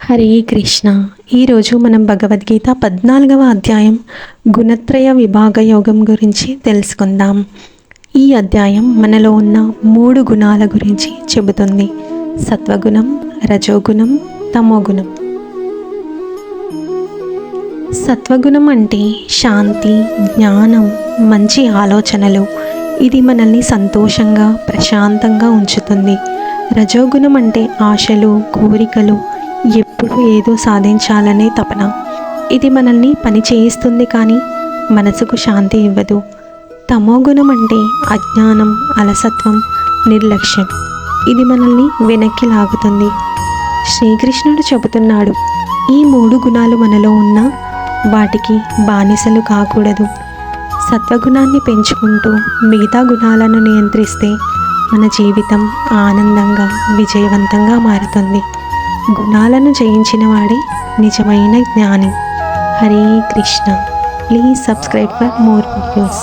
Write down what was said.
హరే కృష్ణ. ఈరోజు మనం భగవద్గీత 14వ అధ్యాయం గుణత్రయ విభాగ యోగం గురించి తెలుసుకుందాం. ఈ అధ్యాయం మనలో ఉన్న 3 గుణాల గురించి చెబుతుంది: సత్వగుణం, రజోగుణం, తమోగుణం. సత్వగుణం అంటే శాంతి, జ్ఞానం, మంచి ఆలోచనలు. ఇది మనల్ని సంతోషంగా, ప్రశాంతంగా ఉంచుతుంది. రజోగుణం అంటే ఆశలు, కోరికలు, ఎప్పుడు ఏదో సాధించాలనే తపన. ఇది మనల్ని పని చేయిస్తుంది కానీ మనసుకు శాంతి ఇవ్వదు. తమోగుణం అంటే అజ్ఞానం, అలసత్వం, నిర్లక్ష్యం. ఇది మనల్ని వెనక్కి లాగుతుంది. శ్రీకృష్ణుడు చెబుతున్నాడు, ఈ 3 గుణాలు మనలో ఉన్న వాటికి బానిసలు కాకూడదు. సత్వగుణాన్ని పెంచుకుంటూ మిగతా గుణాలను నియంత్రిస్తే మన జీవితం ఆనందంగా, విజయవంతంగా మారుతుంది. గుణాలను జయించిన వాడే నిజమైన జ్ఞాని. Hare Krishna. Please subscribe for more videos.